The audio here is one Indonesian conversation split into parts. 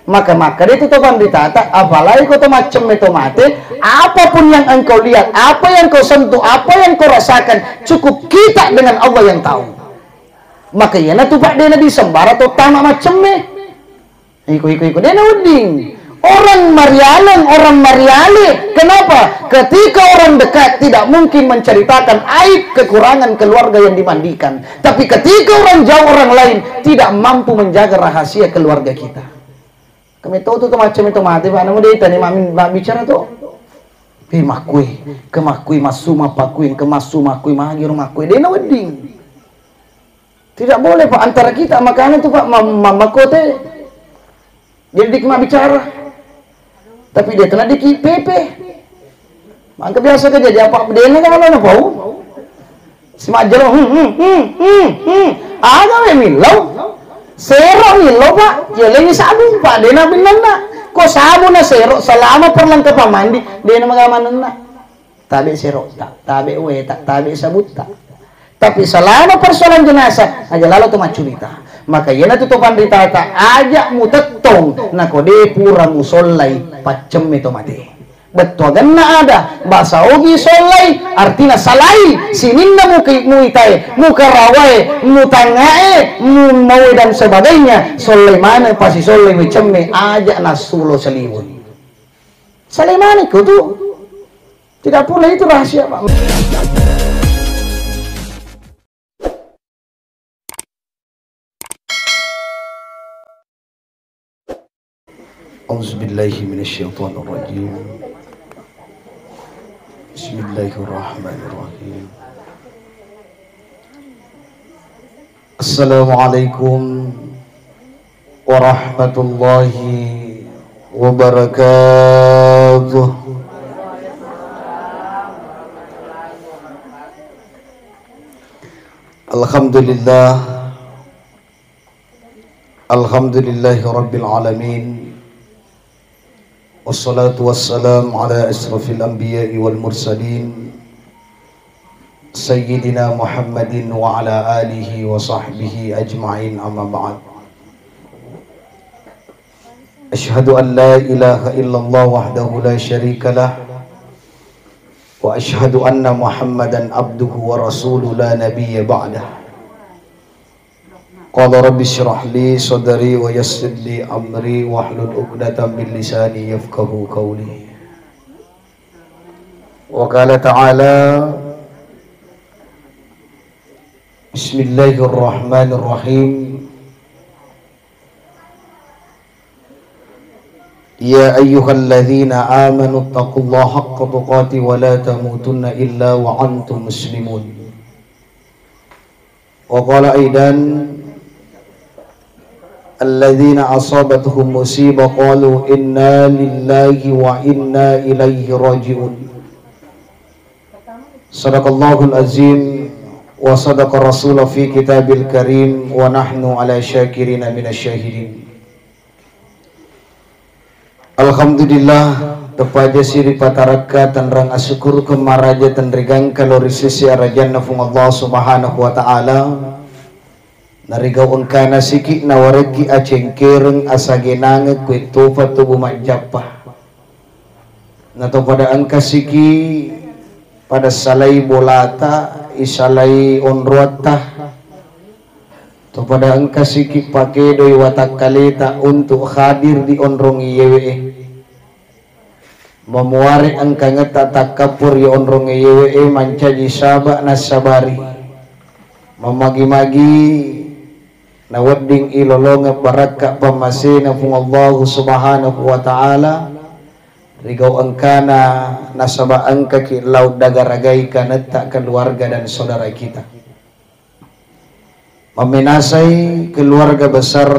Maka dia itu topan ditata, apalagi kau macam itu mati, apapun yang engkau lihat, apa yang kau sentuh, apa yang kau rasakan, cukup kita dengan Allah yang tahu. Maka ya na tupak dia na disembar atau tamak macam ikut dia na uding. Orang Mariale, kenapa? Ketika orang dekat tidak mungkin menceritakan aib kekurangan keluarga yang dimandikan, tapi ketika orang jauh, orang lain tidak mampu menjaga rahasia keluarga kita. Kami tahu tuh macam itu mati, pak namu dia tadi mak bicara tuh, kemakui masuma pakuin kemasuma magi rumah kui dia na wedding. Tidak boleh pak antara kita, makanya tuh pak mama kote jadi mak bicara. Tapi dia kena dikit pepe. Maka biasa ke jadi apa dia ni kan apa bau. Semajalo ada milau. Sero milau pak. Ya lagi sabun pak. Dia nak binanda. Ko sabun na sero selama perlang ke pamandi dia na magamanana. Tabi sero tak, tabi uwe tak, tabi sabut tak. Tapi selama persoalan jenazah aja lalu tu macurita. Maka yana tu topan ditata ajak mu tetong na kode pura musolai pacem itu mati. Betul ganna ada bahasa ogi solai artinya salai sininna muitai mukarawai mutangae mau dan sebagainya solai mana pasti solai macam ajak nasulo seliwun. Salai mana itu tu tidak pula itu rahasia pak. Auzubillahi minasyaitonirrajim. Bismillahirrahmanirrahim. Assalamualaikum warahmatullahi wabarakatuh. Alhamdulillah. Alhamdulillahi rabbil alamin. Wassalatu wassalam ala asrafil anbiya'i wal mursalin Sayyidina Muhammadin wa ala alihi wa sahbihi ajma'in amma ba'd. Ashhadu an la ilaha illallah wahdahu la syarika lah wa ashhadu anna Muhammadan abduhu wa rasuluhu la nabiyya ba'dah. Qala rabbi syrah li sadri wa yassir li amri wahlul 'uqdatam min lisani yafqahu qawli. Wa qala ta'ala Bismillahirrahmanirrahim. Ya ayyuhalladzina amanu taqullaha haqqa tuqatih wa la tamutunna illa wa antum muslimun. Wa qala aidan alladzina asabatuhum musibah qalu inna lillahi wa inna ilaihi raji'un. Sadaqallahul azim wa sadaqa rasulah fi kitabil karim wa nahnu ala syakirina minasyahidin. Alhamdulillah tepaja siri pataraka tanrang asyukur kemaraja tanrigang kalori sisi arajanna fung Allah subhanahu wa ta'ala. Narigau engkana sikik nawaregi acengkereng asagenange kuito fatubu majapah. Nato pada angka siki pada salai bolata isalai onruatah. To pada angka sikik pakai doi watak kaleta untuk hadir di onrongi yewe. Memuari angka ngeta takapur di onrongi yewe mancaji sabak nasabari. Memagi-magi na wedding ilolonga baraka pamasina fung Allah subhanahu wa ta'ala rigau angkana nasaba angka ki laut dagaragai kaneta keluarga dan saudara kita meminasai keluarga besar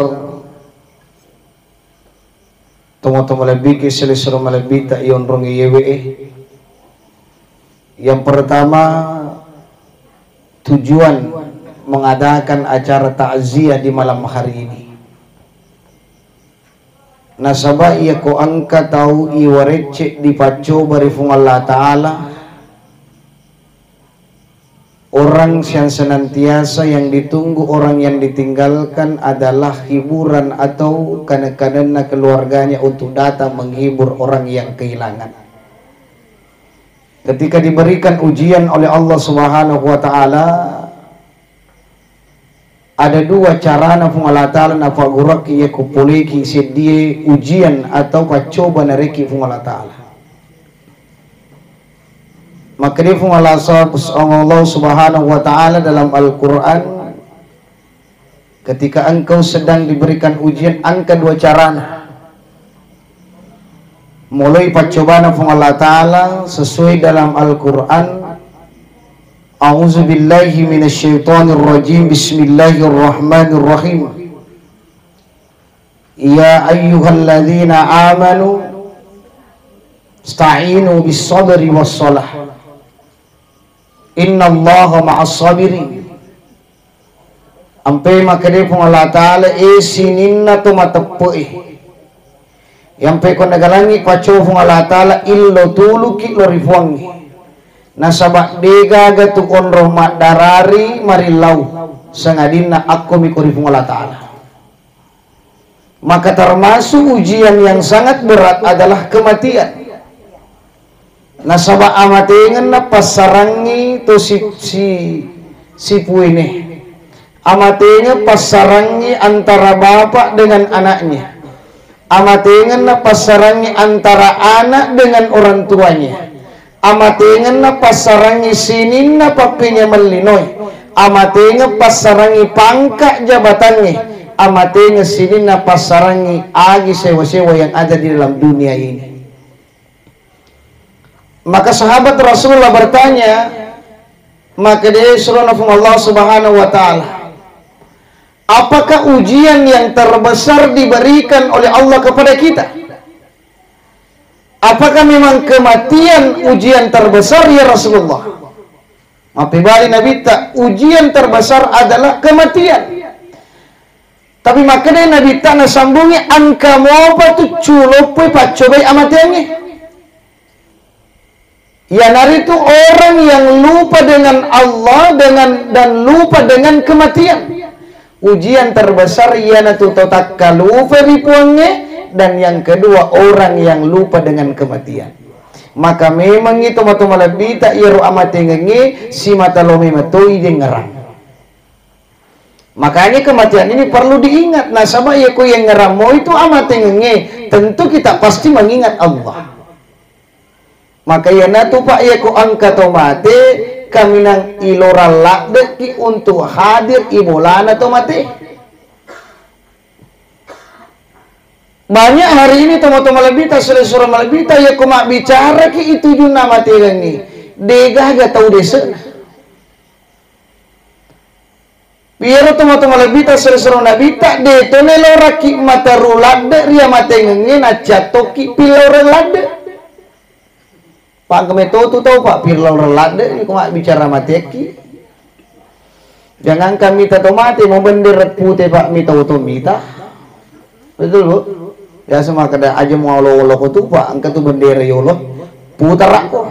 tomo-tomo lebih ki selisuru malebita ion rongi yewe. Yang pertama tujuan mengadakan acara takziah di malam hari ini. Nasabah ia ko angka tahu iwarecek dipaco bari fung Allah Ta'ala Orang yang senantiasa yang ditunggu orang yang ditinggalkan adalah hiburan atau kadang-kadang keluarganya untuk datang menghibur orang yang kehilangan. Ketika diberikan ujian oleh Allah Subhanahu wa taala, ada dua cara na Allah taala na paguraki ya kupuliki sedie ujian atau pacoba na reki Allah taala. Maka dia Allah Subhanahu wa taala dalam Al-Qur'an, ketika engkau sedang diberikan ujian, angka dua cara. Mulai percobaan Allah taala sesuai dalam Al-Qur'an. A'udzubillahi minasyaitonir rajim. Bismillahirrahmanirrahim. Ya ayyuhalladzina amanu ista'inu bis sabri was salah. Inna Allah ma'as sabirin. Ampe makade pun Allah taala sininna tu matepoi. Yampe ko nagalangi pacho pun Allah taala illo tulu ki lo rifuangi. Nasabak dega gatu konro mat darari marilau sangadina aku mikori pun Allah taala. Maka termasuk ujian yang sangat berat adalah kematian. Nasaba amatengan na pasarangi to si puine. Amatengan pasarangi antara bapak dengan anaknya. Amatengan na pasarangi antara anak dengan orang tuanya. Amatengan na pasarangi sinin na papinya melinoy. Amatengan pasarangi pangkat jabatannya. Amatengan sinin na pasarangi agi sewa-sewa yang ada di dalam dunia ini. Maka sahabat Rasulullah bertanya, maka dia suruh Allah Subhanahu wa taala, apakah ujian yang terbesar diberikan oleh Allah kepada kita? Apakah memang kematian ujian terbesar ya Rasulullah? Maka Nabi tak, ujian terbesar adalah kematian. Tapi maka dia Nabi tak nasambungi angka mau apa tu culope pacobai amatiannya. Ya nari itu orang yang lupa dengan Allah dan lupa dengan kematian. Ujian terbesar iana tu tatakalu peripuangnya, dan yang kedua orang yang lupa dengan kematian. Maka memang itu matu malabita iru amatengenge si matalomi matoi dengarang. Makanya kematian ini perlu diingat. Nah sama yaku yang ngeramo itu amatengenge, tentu kita pasti mengingat Allah. Maka ya natu pak ya ku angkat mate kami nang ilora lakde ki untuk hadir ibulana to mate. Banyak hari ini tomato malabita selesura malabita ya ku mak bicara ki itu juna mate ni. Dega ga tau desa. Biar tomato malabita selesura nabita de to ne lora ki mata rulade ria mate ngenge na jatoki pilora lade. Pak Kemeto tu tahu Pak Pirlau relade ni kau bicara mateki. Jangan kami tahu mati mau bendera putih Pak mita tu mita. Betul bu? Ya semua kada aja mau Allah tu Pak angkat tu bendera ya Allah putar aku.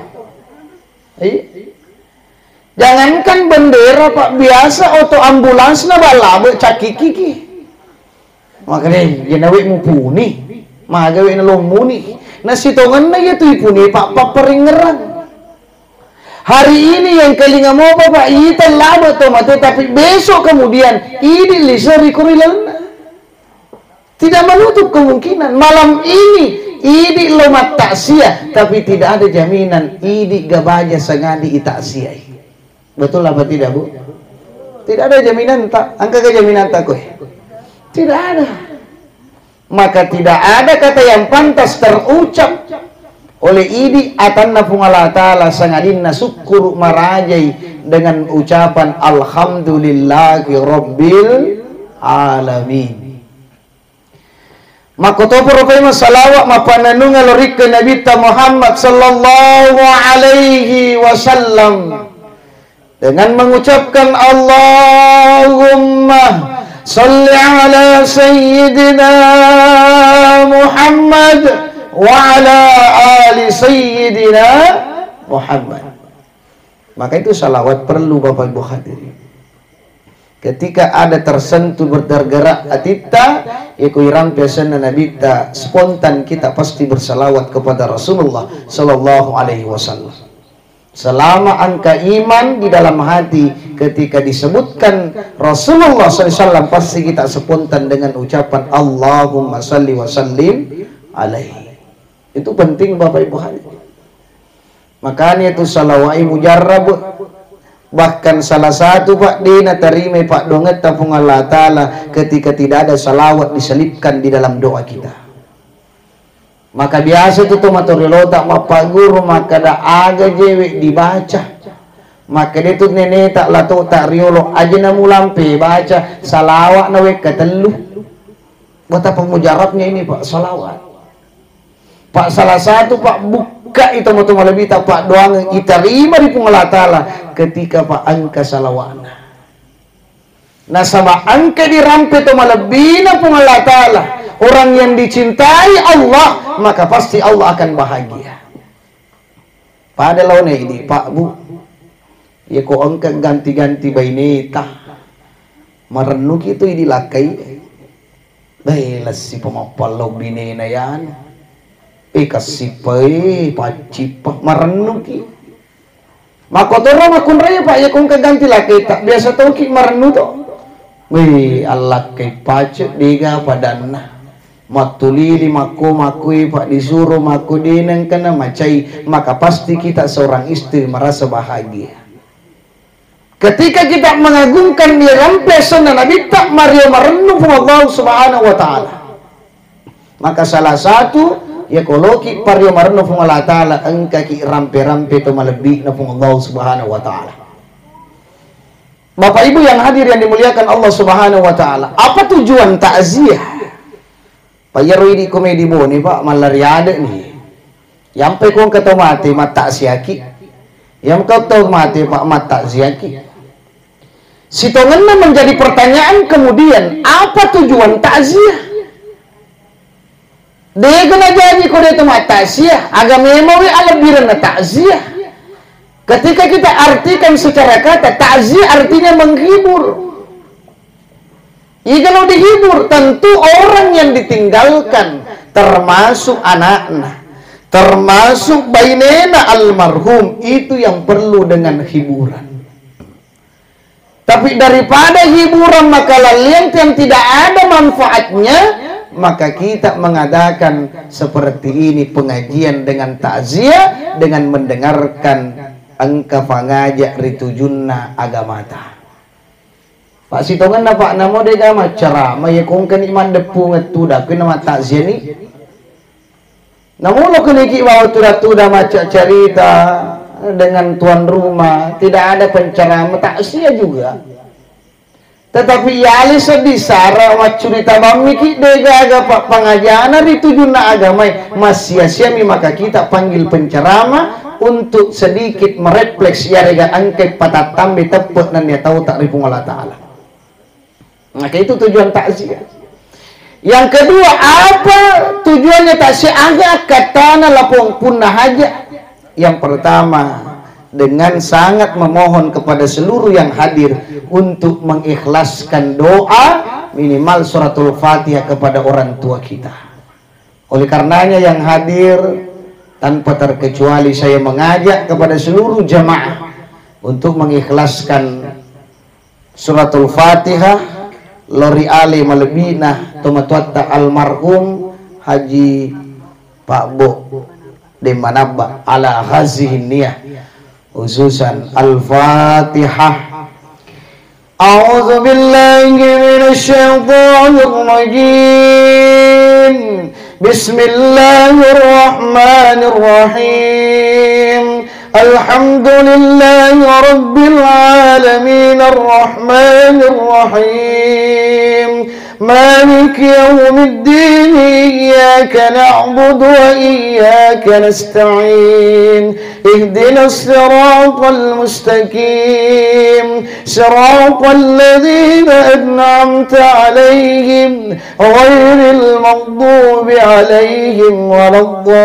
Jangankan bendera Pak biasa auto ambulans na balabe cakiki. Makanya jenawi mupuni, magawi na lomuni. Nasitongan na itu ipuni pak peringeran. Hari ini yang kelinga mau bapak ita laba tomate, tapi besok kemudian ini lisari kurilan. Tidak menutup kemungkinan malam ini idi lomat taksia, tapi tidak ada jaminan idi gabaja sangadi itaksia. Betul apa tidak bu? Tidak ada jaminan tak? Angka ke jaminan tak kue? Tidak ada. Maka tidak ada kata yang pantas terucap oleh idi atanna pungalah ta'ala sangadinna syukur marajai dengan ucapan alhamdulillahi rabbil alamin. Maka topo rupanya salawat mapananu ngalorik ke Nabi Muhammad sallallahu alaihi wasallam dengan mengucapkan Allahumma salli ala sayyidina Muhammad wa ala ali sayyidina Muhammad. Maka itu salawat perlu Bapak Ibu hadirin. Ketika ada tersentuh bergerak atita, iku irampesan Nabi ta spontan kita pasti bersalawat kepada Rasulullah sallallahu alaihi wasallam. Selama angka iman di dalam hati, ketika disebutkan Rasulullah SAW, pasti kita spontan dengan ucapan Allahumma salli wa sallim alaihi. Itu penting Bapak Ibu hadirin. Makanya itu salawai mujarrab. Bahkan salah satu Pak Dina terima Pak Donget tapung Allah Ta'ala ketika tidak ada salawat diselipkan di dalam doa kita. Maka biasa itu maturilo tak Pak Guru, maka dah aga jewek dibaca. Maka dia tu nenek tak lato tak riolo aja namu lampe baca salawat nawe ketelu. Betapa mujarabnya ini Pak salawat. Pak salah satu Pak buka itu mau lebih tak Pak doang diterima di Allah Ta'ala ketika Pak angka salawat. Nah sama angka dirampe itu lebih na Allah Ta'ala. Orang yang dicintai Allah, maka pasti Allah akan bahagia. Pada lawan ini Pak Bu, ya kok angka ganti-ganti baineta merenuk itu dilakai. Baiklah si pemapal bini na yan. Kasipay pacipah merenuk. Makotoro makun raya Pak ya kung kaganti laki tak biasa tau ki merenuk to. Wih Allah kay pacet diga padana. Matulili makui Pak disuruh maku dineng kena macai, maka pasti kita seorang istri merasa bahagia. Ketika kita mengagungkan dia rampesan dan Nabi tak Maria merenung Allah Subhanahu wa Ta'ala. Maka salah satu ya koloki pario merenung Allah Ta'ala engka ki rampe-rampe to malebih na Allah Subhanahu wa Ta'ala. Bapak Ibu yang hadir yang dimuliakan Allah Subhanahu wa Ta'ala, apa tujuan takziah? Pak Yarwi di komedi boni Pak malariade nih. Yang pekong kata mati mata siaki. Yang kata mati Pak mata siaki. Sitongan menjadi pertanyaan kemudian, apa tujuan takziah? Dia kena jadi kode itu mata siah. Agak memang alabirana takziah. Ketika kita artikan secara kata, takziah artinya menghibur. Kalau dihibur, tentu orang yang ditinggalkan, termasuk anaknya, termasuk bainena almarhum, itu yang perlu dengan hiburan. Tapi daripada hiburan maka lalian yang tidak ada manfaatnya, maka kita mengadakan seperti ini pengajian dengan takziah, dengan mendengarkan angka pangajak ritujunna agamata. Pak Sitongan na Pak namo de gama ceramah ya kung kaniman depu ngetuda kena takziah ni. Namun lo keniki bawa tuda-tuda maca cerita dengan tuan rumah, tidak ada penceramah takziah juga. Tetapi yali sedih sara macurita bamiki dega Pak pangajana ditujuna agama masih siami, maka kita panggil penceramah untuk sedikit merefleks ya rega angket patatambe tepuk dan dia tahu takrifung Allah Ta'ala. Maka itu tujuan takziah. Yang kedua, apa tujuannya takziah? Agak katana lapung punah haja. Yang pertama, dengan sangat memohon kepada seluruh yang hadir untuk mengikhlaskan doa minimal suratul Fatihah kepada orang tua kita. Oleh karenanya yang hadir tanpa terkecuali saya mengajak kepada seluruh jamaah untuk mengikhlaskan suratul Fatihah lori ali malebina tomatuatta almarhum Haji Pak Bo de Manabba ala hazihi niyah khususan al-Fatihah. A'udzu billahi minasy syaithanir rajim. Bismillahirrahmanirrahim. Alhamdulillahi rabbil alamin arrahmanir rahim. مالك يوم الدين إياك نعبد وإياك نستعين اهدنا الصراط المستقيم صراط الذين أنعمت عليهم غير المغضوب عليهم ولا الضالين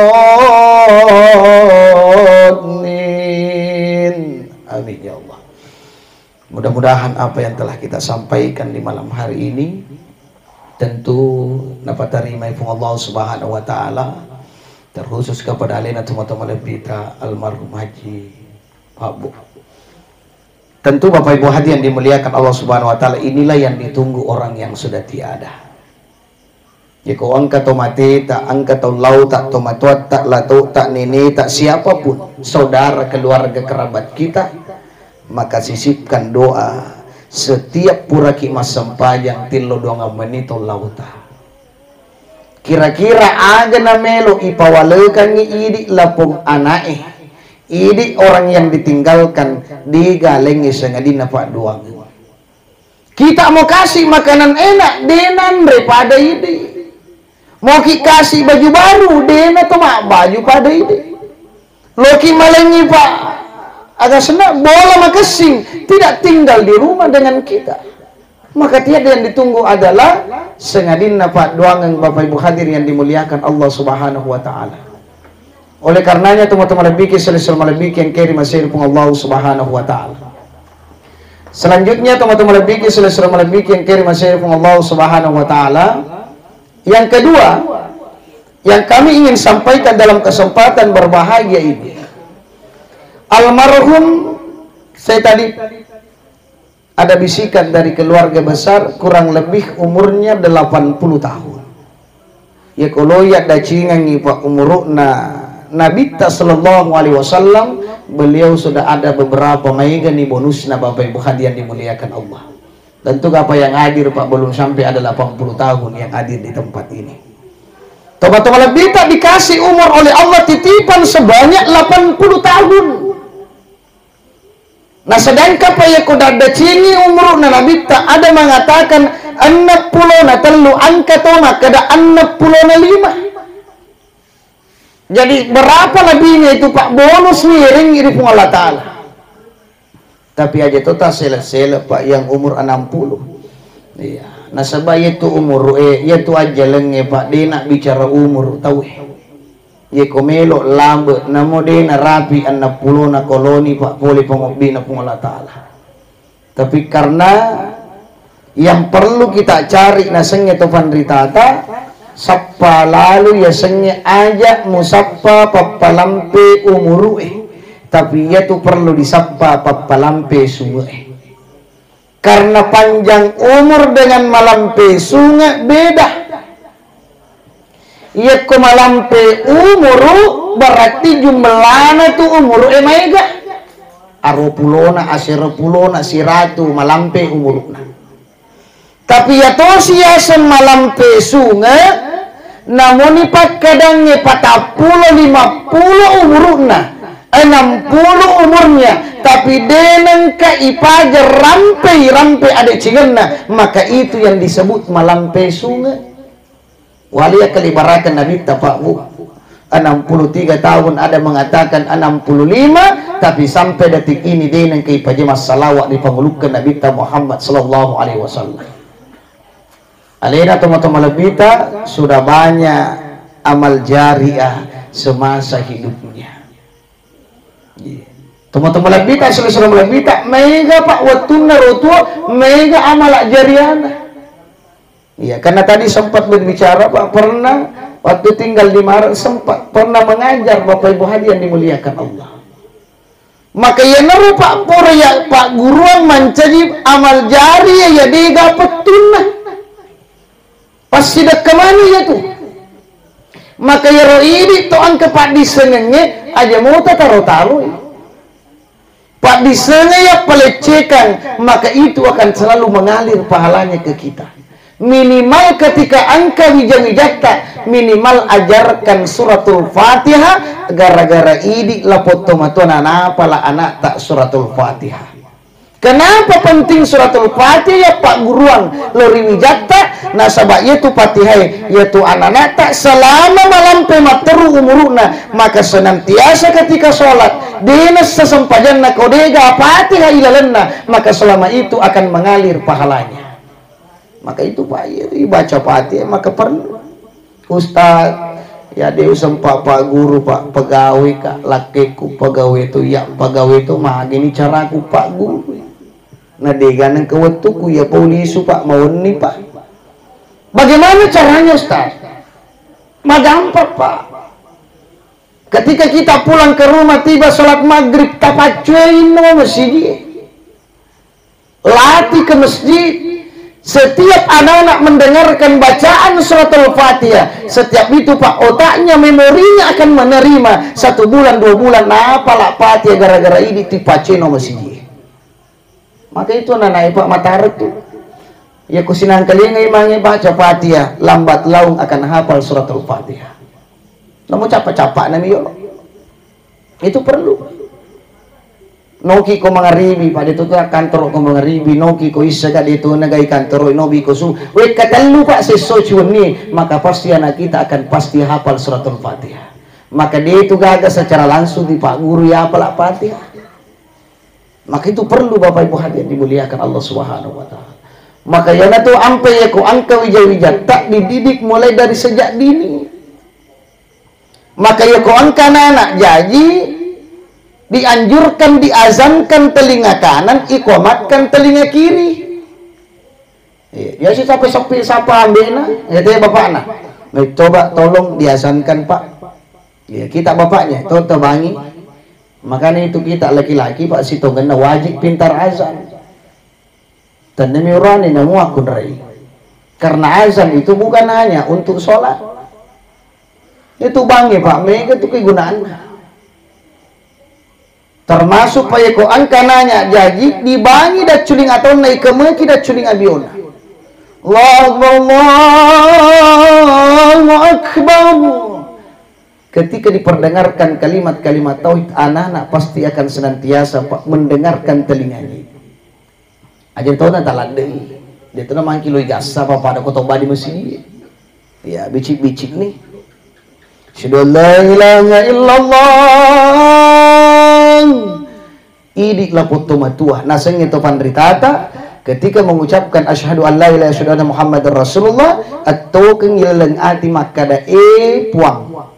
آمين. Mudah-mudahan apa yang telah kita sampaikan di malam hari ini tentu dapat terima Allah Subhanahu wa taala, terkhusus kepada alena teman-teman kita almarhum Haji Pak Bu. Tentu Bapak Ibu hadirin dimuliakan Allah Subhanahu wa taala, inilah yang ditunggu orang yang sudah tiada. Jika angka tomate tak angka taulau tak tomatuat tak latu tak nene tak siapapun saudara keluarga kerabat kita, maka sisipkan doa setiap pura kimas sempajang tilo doa menito lauta. Kira-kira aga na melo ipawalekan ni idi lapong anae, idi orang yang ditinggalkan di galengi sengadina pak doang. Kita mau kasih makanan enak denan daripada idi. Mau kasih baju baru dena tuh mak baju pada ini. Loki malengi pak agak senang bola makasing tidak tinggal di rumah dengan kita. Maka tiada yang ditunggu adalah sengadin pak doangan Bapak Ibu hadir yang dimuliakan Allah Subhanahu wa taala. Oleh karenanya teman-teman lebih selesai lebih yang kirim masih pun Allah Subhanahu wa taala. Selanjutnya teman-teman lebih selesai lebih yang kirim masih pun Allah Subhanahu wa taala. Yang kedua yang kami ingin sampaikan dalam kesempatan berbahagia ini, almarhum, saya tadi ada bisikan dari keluarga besar, kurang lebih umurnya 80 tahun. Ya kalau ya dacingan pak umurna Nabi sallallahu alaihi wasallam, beliau sudah ada beberapa mega nih bonusnya Bapak Ibu hadirin dimuliakan Allah. Tentu apa yang hadir Pak belum sampai ada 80 tahun yang hadir di tempat ini. Teman-teman lebih tak dikasih umur oleh Allah titipan sebanyak 80 tahun. Nah sedangkan Pak ya kuda cini umur Nabi tak ada mengatakan 60 na telu angka toma kada 65. Jadi berapa lebihnya itu Pak bonus miring iri pun Allah Ta'ala. Tapi aja total sele-sele Pak yang umur 60. Iya. Nah sebab itu umur itu aja lenge Pak dia nak bicara umur tahu. Ye komelo lambe namo dia na rapi 60 na koloni Pak boleh pengobina pun Allah Taala. Tapi karena yang perlu kita cari nasengnya topan ritata sappa lalu ya sengnya aja musappa papalampe umuru tapi ia tu perlu disapa papalampe sungai. Karena panjang umur dengan malampe sungai beda. Ia ko malampe umuru berarti jumlahnya tu umuru mega. Aropulona aserpulona siratu malampe umuruna. Tapi ya to siya malampe sungai namun ipat kadangnya 40 50 umuruna. 60 umurnya tapi deneng ka ipaja rampe ada cingenna, maka itu yang disebut malampe sungai. Walia kelibarakan Nabi tapaku 63 tahun, ada mengatakan 65, tapi sampai detik ini deneng ka ipaja masalawat di pemulukan Nabi Muhammad sallallahu alaihi wasallam. Alena teman-teman lebita sudah banyak amal jariah semasa hidupnya. Teman-teman lebita selesai lebita mega Pak watuna rotua mega amal jariana. Iya karena tadi sempat berbicara Pak pernah waktu tinggal di Maret sempat pernah mengajar Bapak Ibu hadirin dimuliakan Allah. Maka ya naru Pak pura ya Pak guruan mencari amal jariah ya dia petuna. Pasti dak kemana ya tuh. Maka ya roh ini to angke Pak disenengnya aja mau taruh-taruh. Pak disengaja ya pelecehkan, maka itu akan selalu mengalir pahalanya ke kita. Minimal ketika angka wijak-wijakta, minimal ajarkan suratul Fatihah, gara-gara ini lapot tomatona pala anak tak suratul Fatihah. Kenapa penting suratul Fatihah Pak guruan lori wijakta nasabak yaitu Fatihah yaitu anak-anak tak selama malam pemateru umuruna, maka senantiasa ketika sholat dinas sesempajanna kodega Fatihah ilalenna, maka selama itu akan mengalir pahalanya. Maka itu Pak baca Fatihah maka perlu Ustaz ya dia sempat Pak guru Pak pegawai kak lakiku pegawai itu ya pegawai itu mah gini caraku Pak guru. Nadegan ng kawatuku ya paulisu pak mauni pak. Bagaimana caranya Ustaz? Magampang pak. Ketika kita pulang ke rumah tiba sholat maghrib tapacuin no masjid. Latih ke masjid. Setiap anak-anak mendengarkan bacaan suratul Fatihah, setiap itu pak otaknya memorinya akan menerima 1 bulan 2 bulan apalah Fatihah gara-gara ini tipacino masjid. Maka itu anak pak matarik tuh. Ya kusinang kalinga imangi baca Fatihah, lambat laung akan hafal suratul Fatihah. Namun capa-capa nami yo. Itu perlu. Noki ko mangaribi pada itu kantor ko mangaribi noki ko isa ka dito nagay kantor nobi ko su wait katalu pak sesuatu ni maka pasti anak kita akan pasti hafal suratul Fatihah. Maka dia itu gagas secara langsung di pak guru ya hafal Fatihah. Maka itu perlu Bapak Ibu hadirin dimuliakan Allah Subhanahu wa taala. Maka yana tu ampe ya ko angka wija-wija tak dididik mulai dari sejak dini. Maka ya ko angka anak jadi dianjurkan diazankan telinga kanan, ikomatkan telinga kiri. Ya sih sampai siapa ambilnya, ya tanya bapaknya. Coba tolong diazankan pak. Ya kita bapaknya, tuh bangi. Makanya itu kita laki-laki pak sitongan wajib pintar azan. Dan demi orang ini namu aku rai. Karena azan itu bukan hanya untuk sholat. Itu bangi pak, mereka itu kegunaannya. Termasuk payeko angkananya jadi dibangi dan culing atau naik kemaki dan culing abiona. Allahu Akbar. Ketika diperdengarkan kalimat-kalimat tauhid, anak-anak pasti akan senantiasa mendengarkan telinganya. Ajar tahu nak taladei. Dia tu namang kilo jasa apa pada kotoba di masjid. Ya bicik-bicik nih. Syahadu la ilaha illallah. Idiklah putu matuah nasengnya to pandritata ketika mengucapkan asyhadu an la ilaha illallah Muhammadar Rasulullah atau kengilang ati makada puang.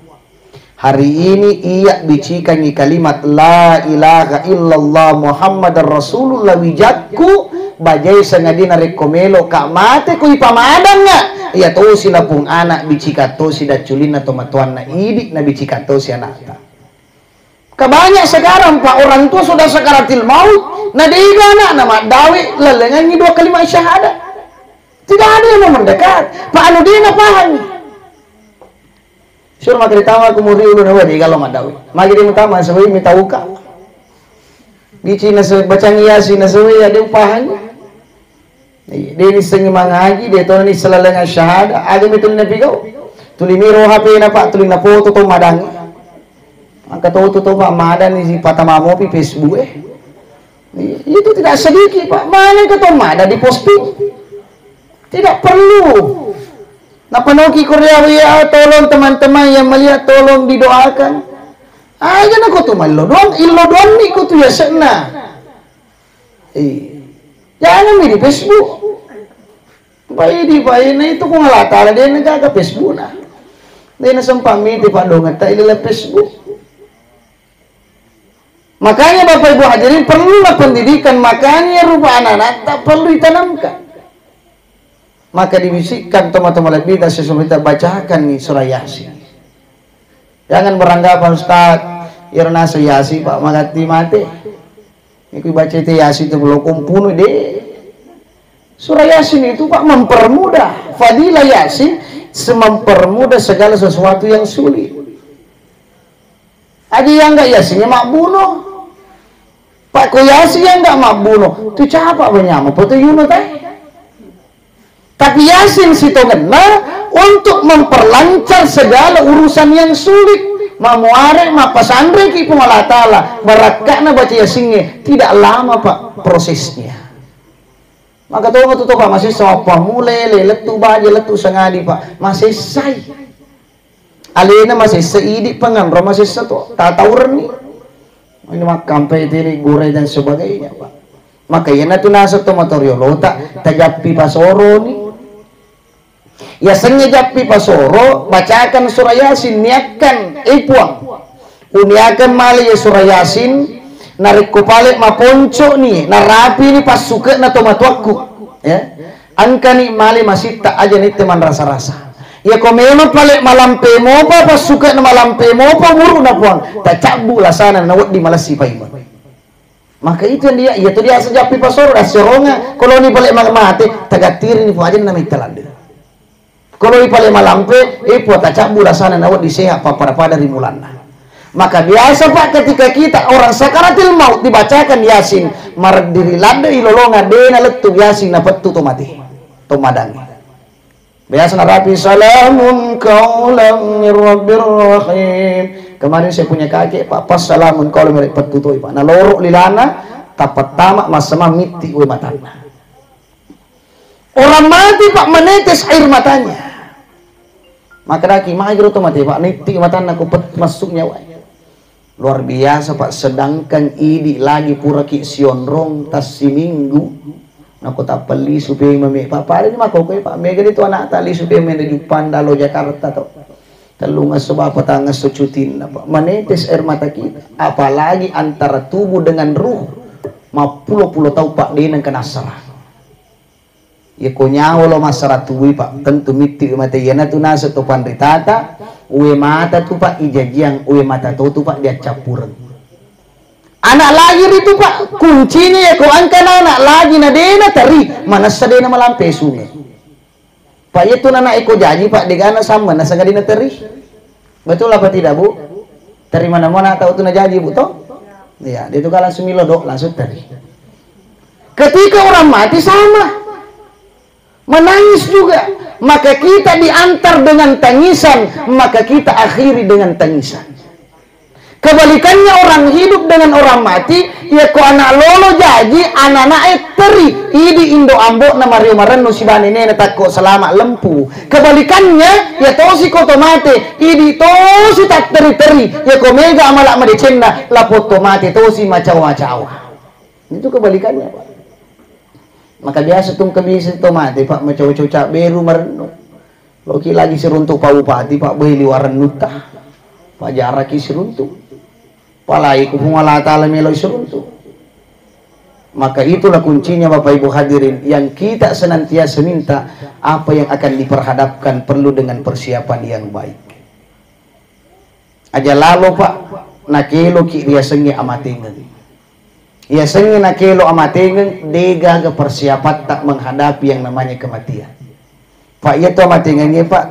Hari ini ia bicikan kalimat la ilaha illallah Muhammadar Rasulullah wijakku bajai sangadina rekomelo kak mate ku ipamadang nga iya to sila pung anak bicikato sida culina to matuan na idik na bicikato si anakta. Kebanyak sekarang pak orang tua sudah sakaratil maut nadiga anak nama dawi lelengannya 2 kalimat syahadat. Tidak ada yang mau mendekat. Pak anu dia paham. Suruh makin tawa kumuri ulu nawa di kalau madawi. Magi dia utama sebagai minta uka. Bici nasewi bacang iasi nasewi ada paham. Dia ni sengi mangaji dia tahu ni selelengan syahadat. Ada betul nabi kau. Tuli miro HP na pak tuli na foto to madang. Angka tahu pak madan ni patama mopi Facebook itu tidak sedikit pak. Mana ketemu madan di posting tidak perlu. Nah penoki Korea ya tolong teman-teman yang melihat tolong didoakan. Aja nak tu malo doang illo doang ni tu ya sena. Jangan di Facebook. Baik di itu kung ngalata dia nagaga Facebook na. Dia nasampami di padongan ta ilala Facebook. Makanya Bapak Ibu hadirin perlulah pendidikan, makanya rupa anak-anak tak perlu ditanamkan. Maka dibisikkan teman-teman kita sesuatu bacakan nih surah Yasin. Jangan beranggapan Ustaz Irna Yasin Pak magati mati. Iku baca itu Yasin itu belum kumpunuh deh. Surah Yasin itu Pak mempermudah. Fadilah Yasin mempermudah segala sesuatu yang sulit. Ada yang enggak Yasinnya mak bunuh. Pak ko Yasin yang enggak mak bunuh. Tu capa benyama foto yuno teh. Tapi Yasin sitongena untuk memperlancar segala urusan yang sulit. Mamuare ma pasandre ki Allah taala barakana baca Yasinnya tidak lama Pak prosesnya. Maka tahu tuh Pak masih sapa mulai letu baja letu sengadi Pak masih say. Alena masih seidik penganro masih satu tatauran nih. Ini mah kampai tiri gurai dan sebagainya Pak. Maka yana tu nasa to motoriolo tak tajapi pasoro nih. Ya sengaja pasoro bacakan surah Yasin niatkan puang uniakan mali surah Yasin narik ko pale maponco ni narapi ni pas suka na tomatuakku ya angka ni mali masita aja ni teman rasa-rasa ya ko memo pale malampe mo pa pas suka na malampe mo pa muru na puang tak cabu lah sana nawat di malasi paiman maka itu yang dia ya tu dia sejapi pasor dah soronga kalau ni pale mate tagatir ni aja na mitalande kalau ni pale malampe po tak cabu lah sana nawat di sehat pa pada rimulana. Maka biasa Pak ketika kita orang sakaratil maut dibacakan Yasin marad diri lada ilolonga dena letu Yasin na petu to mati to madangi biasa narapi salamun qaulan mir rabbir rahim. Kemarin saya punya kakek Pak pas salamun qaulan mir petu to Pak na loro lilana tapat tamak masama miti we matana orang mati Pak menetes air matanya maka daki mahir to mati Pak niti matana ku pet masuk nyawa. Luar biasa Pak, sedangkan idi lagi pura ki sionrong tas si minggu aku tak peli supaya mami Pak pada ni mako ko Pak mega itu anak tali supaya menuju Dalo Jakarta to telunga sebab petanga sucutin Pak menetes air mata kita apalagi antara tubuh dengan ruh ma pulo-pulo tau Pak dengan kenasara ya ko nyawa lo masara tuwi Pak tentu miti mata yana tu nasa to pandritata uwe mata tu Pak ijajiang uwe mata tu Pak dia capuran anak lahir itu Pak kuncinya ya ko angka anak lagi na dena teri mana sadena malampe sungai Pak itu anak eko jaji Pak degana sama nasa gadina teri betul apa tidak Bu teri mana mana tahu tu na jaji Bu toh ya dia tu kalau langsung milodok langsung teri ketika orang mati sama menangis juga maka kita diantar dengan tangisan maka kita akhiri dengan tangisan kebalikannya orang hidup dengan orang mati ya ko anak lolo jaji anak-anak teri idi indo ambo na mario marano si bani nena takko selama lempu kebalikannya ya tosi ko tomate idi tosi tak teri-teri ya ko mega amalak madicenda lapo tomate tosi macawa-macawa itu kebalikannya Pak. Maka biasa tung kebisi tomate Pak macam-macam beru marno loki lagi seruntuk Pak Bupati Pak beli waran nuta Pak jaraki seruntuk palai kupunga ta'ala melo seruntuk maka itulah kuncinya Bapak Ibu hadirin yang kita senantiasa minta apa yang akan diperhadapkan perlu dengan persiapan yang baik aja lalu Pak nakelo ki dia sengi amatingan ya sengi nakelo amatingan dega ke persiapan tak menghadapi yang namanya kematian Pak ya to amatingannya Pak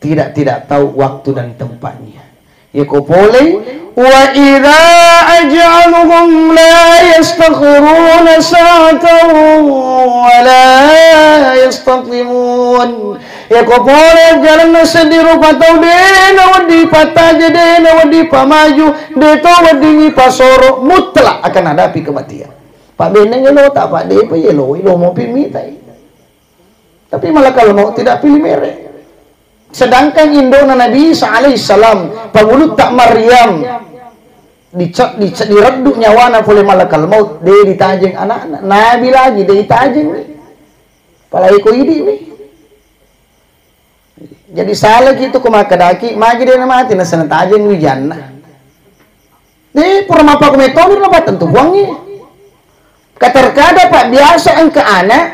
tidak tahu waktu dan tempatnya ya ko boleh wa idza aj'aluhum la yastakhiruna sa'atan wa la yastaqdimun ya ko boleh jalan sediru patau dena wadi pataje dena wadi pamaju deto wadi pasoro mutlak akan hadapi kematian Pak beneng lo tak Pak de pe lo mau pimi tai tapi malah kalau mau tidak pilih merek sedangkan indona Nabi Isa alaihissalam pagulut tak Maryam direduk nyawana oleh malakal maut dia ditajeng anak-anak Nabi lagi dia ditajeng palai ko idi nih jadi salah gitu ko makadaki magi dia mati na sana tajeng wi jannah ni pura mapa ko metonir na tentu buangi katerkada Pak biasa angka anak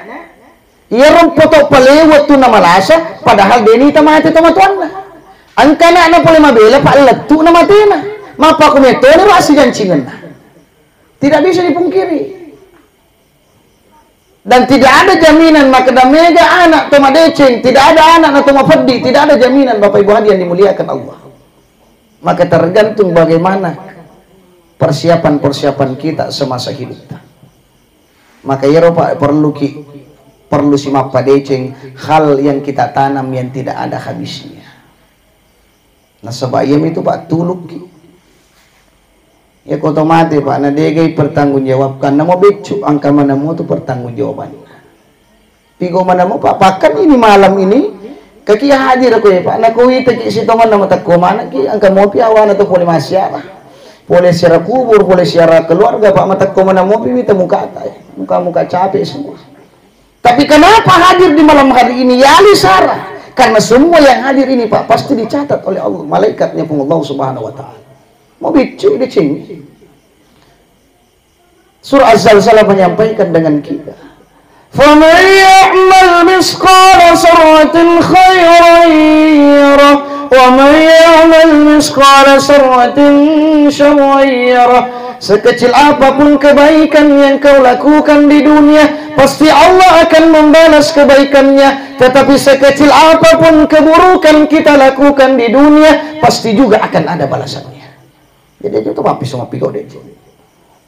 ia rompoto palewat tu na malasa padahal deni tamati tamatuan angka na pala mabela Pak letu na mati na mapa ko metonir asi jancingan tidak bisa dipungkiri dan tidak ada jaminan maka damega anak toma deceng tidak ada anak atau mafaddi tidak ada jaminan Bapak Ibu hadirin dimuliakan Allah maka tergantung bagaimana persiapan kita semasa hidup maka ya Pak perlu simak padeceng hal yang kita tanam yang tidak ada habisnya nah sebayam itu Pak tuluk ya otomatis Pak nadegai pertanggungjawabkan namo becuk angka mana mau itu pertanggungjawaban pigo mana mau Pak pakan ini malam ini kaki hadir aku ya Pak nakui teki sitongan nama takko mana ki angka mau piawan atau boleh masyarakat boleh secara kubur boleh secara keluarga Pak mata ko mana mau pi muka muka capek semua tapi kenapa hadir di malam hari ini ya Alisara karena semua yang hadir ini Pak pasti dicatat oleh Allah malaikatnya pun Allah subhanahu wa ta'ala mau bicu dicing Surah Az-Zalzalah menyampaikan dengan kita, فَمَنْ يَعْمَلْ مِثْقَالَ ذَرَّةٍ خَيْرًا يَرَهُ وَمَنْ يَعْمَلْ مِثْقَالَ ذَرَّةٍ شَرًّا يَرَهُ. Sekecil apapun kebaikan yang kau lakukan di dunia, pasti Allah akan membalas kebaikannya. Tetapi sekecil apapun keburukan kita lakukan di dunia, pasti juga akan ada balasannya. Jadi itu mapi semua pigo deh.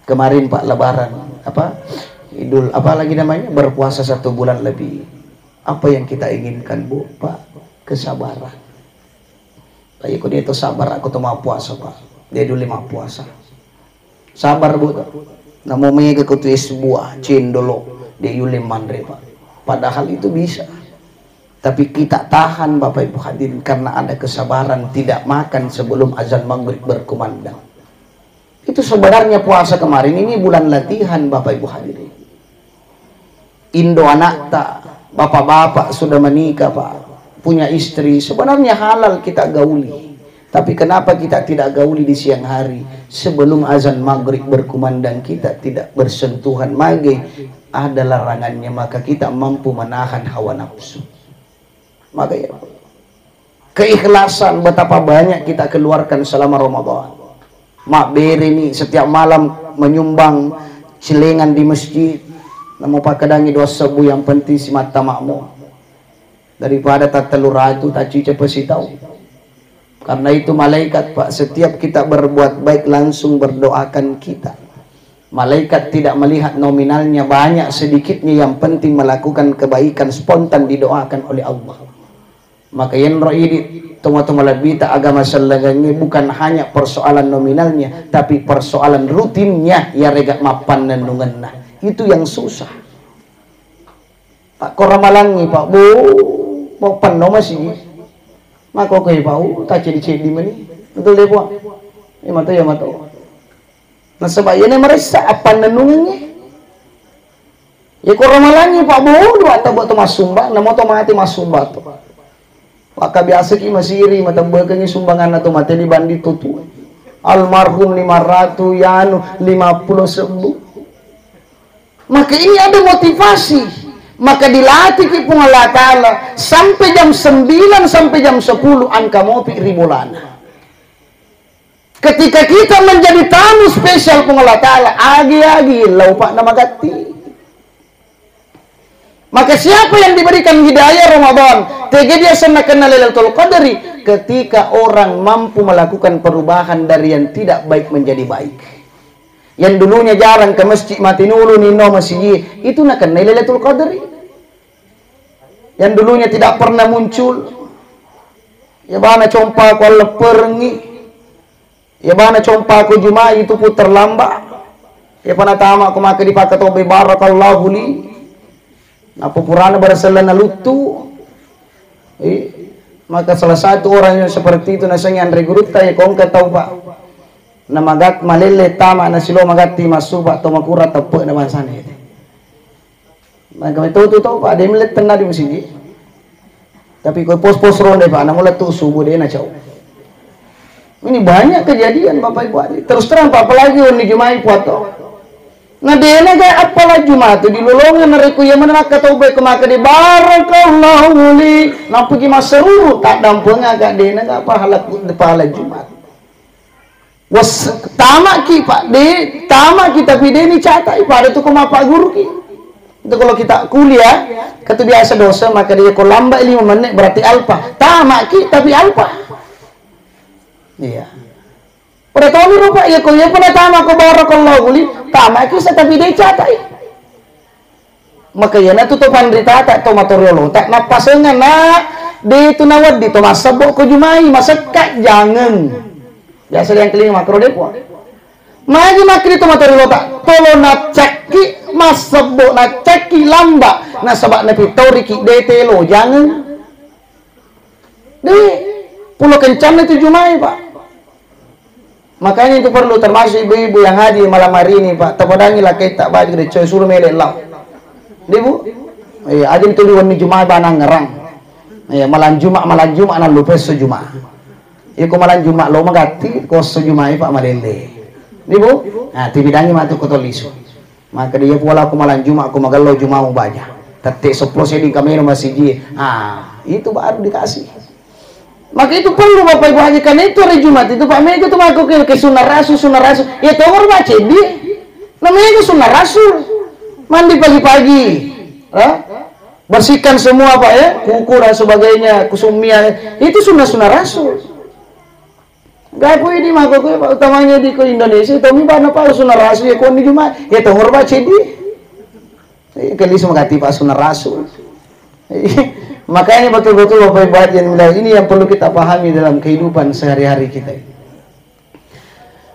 Kemarin Pak Lebaran, Idul lagi namanya, berpuasa 1 bulan lebih. Apa yang kita inginkan Bu, Pak? Kesabaran. Pak ikut itu sabar, aku tuh mau puasa Pak. Dia dulu mau puasa. Sabar Bu. Namun mengikut buah cindolo dia yulim mandre Pak. Padahal itu bisa. Tapi kita tahan Bapak Ibu hadirin karena ada kesabaran, tidak makan sebelum azan maghrib berkumandang. Itu sebenarnya puasa kemarin ini bulan latihan Bapak Ibu hadirin. Indo anak tak, bapak-bapak sudah menikah Pak, punya istri, sebenarnya halal kita gauli. Tapi kenapa kita tidak gauli di siang hari sebelum azan maghrib berkumandang, kita tidak bersentuhan mage, ada larangannya, maka kita mampu menahan hawa nafsu. Maka ya, keikhlasan betapa banyak kita keluarkan selama Ramadan. Mak beri nih setiap malam menyumbang celengan di masjid. Namo pakadangi dosa bu, yang penting si mata makmu daripada tak telur ratu tak cica pasti tahu. Karena itu malaikat Pak, setiap kita berbuat baik langsung berdoakan kita. Malaikat tidak melihat nominalnya banyak sedikitnya, yang penting melakukan kebaikan spontan didoakan oleh Allah. Maka yang roidi toma-toma labita agama selaganya bukan hanya persoalan nominalnya, tapi persoalan rutinnya ya regak mapan nandungan. Itu yang susah Pak. Koramalangi Pak Bu mau penuh masih maka kau Pak tak cedi-cedi mani betul deh Bu ya mata nah sebaiknya merasa apa nenungnya ya koramalangi Pak Bu dua atau buat masumbang nama to mati masumbang tuh maka biasa ki masiri mata bagengi sumbangan atau mati di bandi tutu almarhum 500 yanu 50 maka ini ada motivasi, maka dilatih ki pun Allah Ta'ala sampai jam 9 sampai jam 10 angka mopi ribulana. Ketika kita menjadi tamu spesial pun Allah Ta'ala agi-agi laupak nama gati. Maka siapa yang diberikan hidayah Ramadan tega dia sana kenal Lailatul Qadri ketika orang mampu melakukan perubahan dari yang tidak baik menjadi baik. Yang dulunya jarang ke masjid mati nulu nino masjid itu nak kena Lailatul Qadri. Yang dulunya tidak pernah muncul ya bana compa ko leperni ya bana compa ko Jumat itu putar lamba ya pana tama ko maka dipakai tobe barakallahu li na pupurana barasalana lutu maka salah satu orang yang seperti itu nasanya Andre Guruta ya kong tahu Pak na magat malele tama na silo magati masuba to makura tepe naman sana itu. Maka itu Pak dia melihat pernah di masjid. Tapi kau pos-pos ronde Pak, na mulai tu subuh dia na jauh. Ini banyak kejadian Bapak Ibu. Terus terang Pak apalagi di Jumat puato. Nah dia na gaya apalah Jumat tu di lolongan na reku yang mana nak kataube kemaka di barakallahu li. Na pergi maseru tak dampeng agak dia na gak pahala pahala Jumat. Was tamak ki Pak de tamak kita pide ni catai pada tu koma Pak guru ki itu kalau kita kuliah kata biasa dosa maka dia kalau lambat 5 menit berarti alfa tamak ki tapi alfa iya pada tahun rupa ya kau ya pada tamak ko barakallahu li tamak ki tapi dia catai maka ya na tutupan rita tak to material tak napasengan na de tu nawad di to masabok ko jumai masakat jangan biasa yang keling makro depo magi makri itu materi lotak tolo na ceki masebo na ceki lamba na sabak na pitori ki detelo jangan deh pulau kencan itu Jumai Pak makanya itu perlu termasuk ibu-ibu yang hadir malam hari ini Pak tapadangi lah kita baju de coy suruh melek lau deh Bu ada itu di Jumai banang ngerang malam Jumat na lupa sejumat iku malam Jumat lo magati ko so Jumai Pak malele. Di Bu? Nah, tibidangi matu ko toliso. Maka dia pula aku malam Jumat aku magalau Jumat banyak. Tetek sepuluh di kamera masih dia. Itu baru dikasih. Maka itu perlu Bapak Ibu Haji, karena itu hari Jumat itu Pak Mega itu aku ke sunnah rasul. Ya tawar baca dia. Namanya itu sunnah rasul. Mandi pagi-pagi. Bersihkan semua Pak ya, kuku dan sebagainya, kusumia. Itu sunnah rasul. Gak aku ini maka aku utamanya di Indonesia itu mana Pak sunnah rasul ya kau di Jumat. Ya tawar baca dia. Kali semua kata Pak sunnah rasul. Makanya betul-betul Bapak Ibu yang ini yang perlu kita pahami dalam kehidupan sehari-hari kita.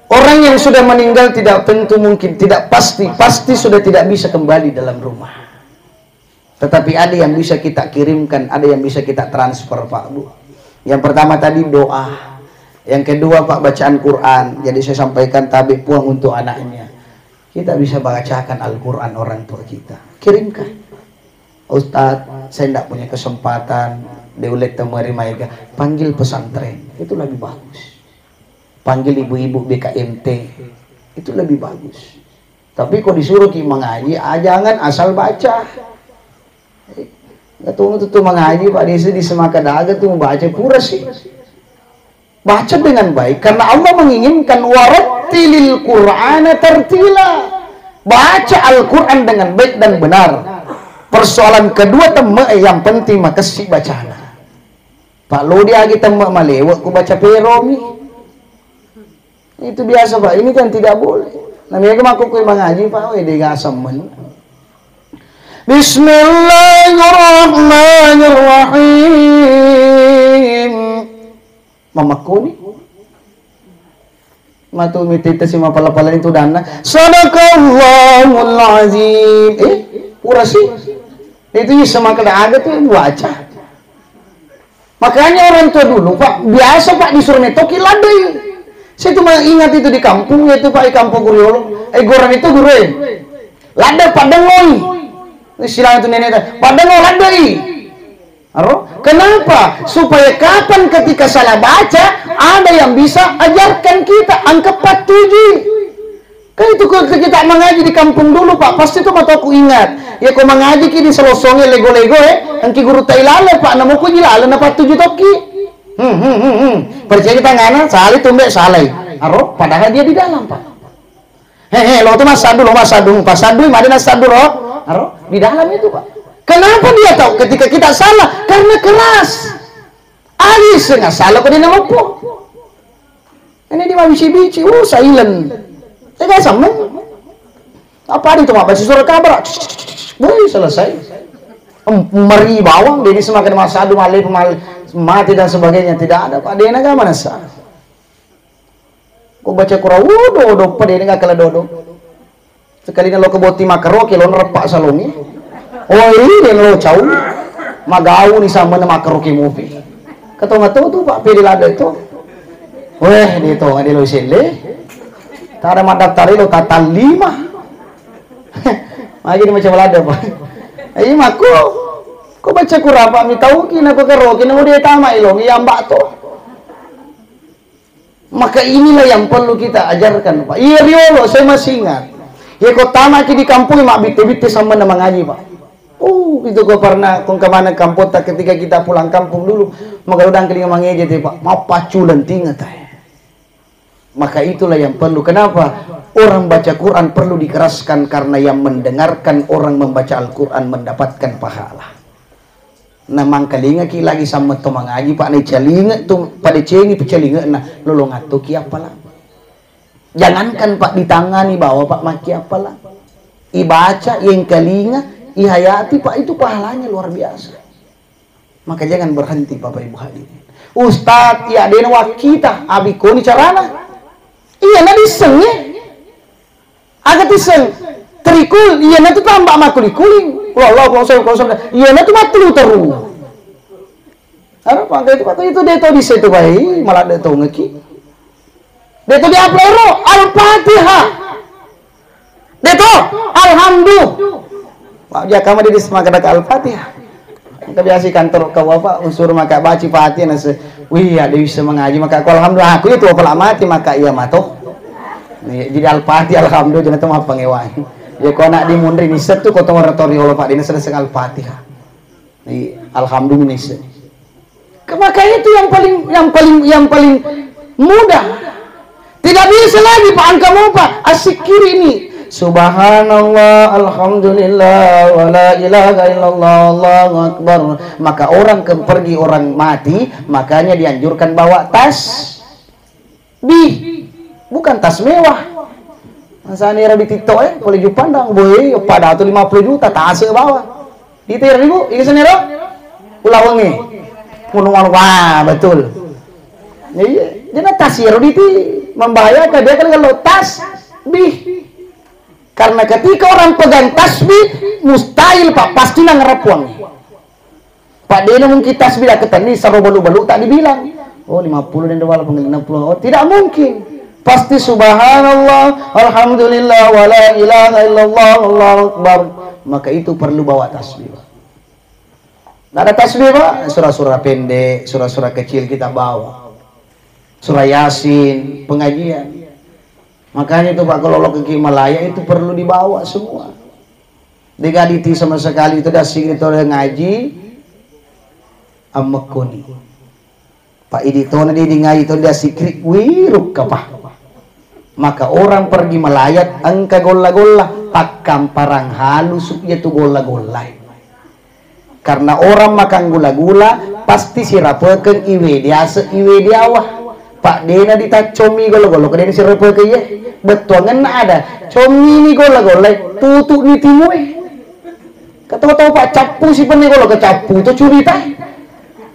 Orang yang sudah meninggal tidak tentu mungkin, tidak pasti sudah tidak bisa kembali dalam rumah. Tetapi ada yang bisa kita kirimkan, ada yang bisa kita transfer Pak Bu. Yang pertama tadi doa, yang kedua Pak bacaan Quran. Jadi saya sampaikan tabik puang untuk anaknya. Kita bisa bacakan Al-Quran orang tua kita, kirimkan. Ustadz, saya tidak punya kesempatan deulet temari maiga, panggil pesantren, itu lebih bagus. Panggil ibu-ibu BKMT, itu lebih bagus. Tapi kok disuruh ki mengaji, jangan asal baca. Nggak tunggu tuh mengaji Pak Desi di Semaka Daga tuh baca pura sih. Baca dengan baik, karena Allah menginginkan warattilil Qur'ana tartila. Baca Al-Quran dengan baik dan benar. Persoalan kedua yang penting maka si bacana. Pak lo dia kita malewat ku baca peromi. Itu biasa Pak, ini kan tidak boleh. Namanya kemaku ku mengaji Pak, dia gasamen. Bismillahirrahmanirrahim. Mamaku nih. Matu mitita si mapala-pala itu dana. Sadaqallahul azim. Pura sih. Itu sama kedaga tuh baca. Makanya orang tua dulu Pak, biasa Pak disuruh netoki ladai. Saya cuma ingat itu di kampung, yaitu Pak di kampung Guriolo. Goran itu guru ladai padangoi. Silang itu nenek padangoi ladai. Kenapa? Supaya kapan ketika salah baca, ada yang bisa ajarkan kita angka 47. Kan itu kalau kita mengaji di kampung dulu Pak, pasti itu mata aku ingat. Ya kau mengaji kini selosongnya lego-lego angki guru tailale Pak, namu ku jilale na 47 toki. Percaya kita ngana, salih tumbek salih. Padahal dia di dalam Pak. Lo tuh mas sadu, pas sadu, madina sadu lo. Di dalam itu Pak. Kenapa dia tahu ketika kita salah? Karena keras. Alis nggak salah kok dia nampu. Ini dia bici-bici, silent. Saya sama. Apa itu Pak? Baca surah kabar. Selesai. Meri bawang, jadi semakin masadu, malih, mati dan sebagainya. Tidak ada Pak. Dia nggak mana sah. Kau baca Quran, dodo, pada ini nggak kalah dodo. Sekali lo keboti makaroki, lo nerepak salongi. Oh ini lo jauh, magau nih sama nama makaroki movie. Nggak tahu tuh Pak pilih lada itu. Weh, dia tuh nggak lo sile. Tara madaftari lo kata 5. Lagi ni macam lada Pak. Ayi maku. Kau baca Quran Pak, mi tahu kina ko karo, kina dia tama ilong iambak to. Maka inilah yang perlu kita ajarkan Pak. Iya riolo saya masih ingat. Ya kau tama ki di kampung mak bite-bite sama nama ngaji Pak. Itu kau pernah kau kemana kampung tak ketika kita pulang kampung dulu, maka udang kelinga mangeje Pak. Mau paculan tinggal teh. Maka itulah yang perlu. Kenapa? Orang baca Quran perlu dikeraskan karena yang mendengarkan orang membaca Al-Quran mendapatkan pahala. Nah mangkalinga ki lagi sama to mangaji Pak ni calinga tu pada cengi pecalinga nah lolong atu ki apalah. Jangankan Pak ditangani bawa Pak maki apalah. Ibaca yang kalinga, ihayati Pak itu pahalanya luar biasa. Maka jangan berhenti Bapak Ibu hadirin. Ustadz ya den wakita abikoni carana. Iya na disengnya agak diseng terikul iya na tu tambah makul kuling kalau iya na tu matulu teru apa pangkai itu dia tahu di situ bayi malah dia tahu ngeki dia tahu dia aplero Al-Fatihah dia tahu Alhamdulillah ya kamu di semangat Al-Fatihah kebiasaan kantor kau apa unsur maka baca Fatihah nase wih ada bisa mengaji maka kalau Alhamdulillah aku itu apa mati maka iya matoh jadi Al-Fatihah Alhamdulillah jangan tahu apa ngewan Ya kau nak dimundri ni satu kau tengok oratorio lo Pak Dina selesai Al-Fatihah. Alhamdulillah. Makanya itu yang paling mudah. Tidak bisa lagi Pak kamu Pak asik kiri ini. Subhanallah, alhamdulillah, wa la ilaha illallah, Allahu akbar. Maka orang pergi orang mati, makanya dianjurkan bawa tasbih, bukan tas mewah. Masa ini rabi tito boleh ju pandang boy pada atau 50 juta tas bawa. Itu ya Ibu, ini senero. Ulah wengi. Munung wah betul. Iya, jadi tas ya itu membahayakan dia kalau tasbih. Karena ketika orang pegang tasbih, mustahil Pak, pasti ngarep uang. Pak Dena mungkin tasbih dah ketani, saru balu-balu tak dibilang. Oh 50 dan 60. Oh, tidak mungkin. Pasti subhanallah, alhamdulillah, wa la ilaha illallah, Allahu akbar. Maka itu perlu bawa tasbih. Tidak ada tasbih Pak, surah-surah pendek, surah-surah kecil kita bawa. Surah Yasin, pengajian. Makanya itu Pak, kalau lo ke Himalaya itu perlu dibawa semua. Digaditi sama sekali itu dah sing itu ngaji amakoni. Pak Iditona di ngaji itu dah sikrik wiruk kapah. Maka orang pergi melayat angka golla-golla pakam parang halus itu golla-golla. Karena orang makan gula-gula pasti sirapekeun iwe dia iwe diawah. Pak Dena dita comi golo-golo kedene si repo ke ye betul ngena ada comi ni golo-golo tutuk ni timue kata-kata Pak capu si pene golo ke capu tu curita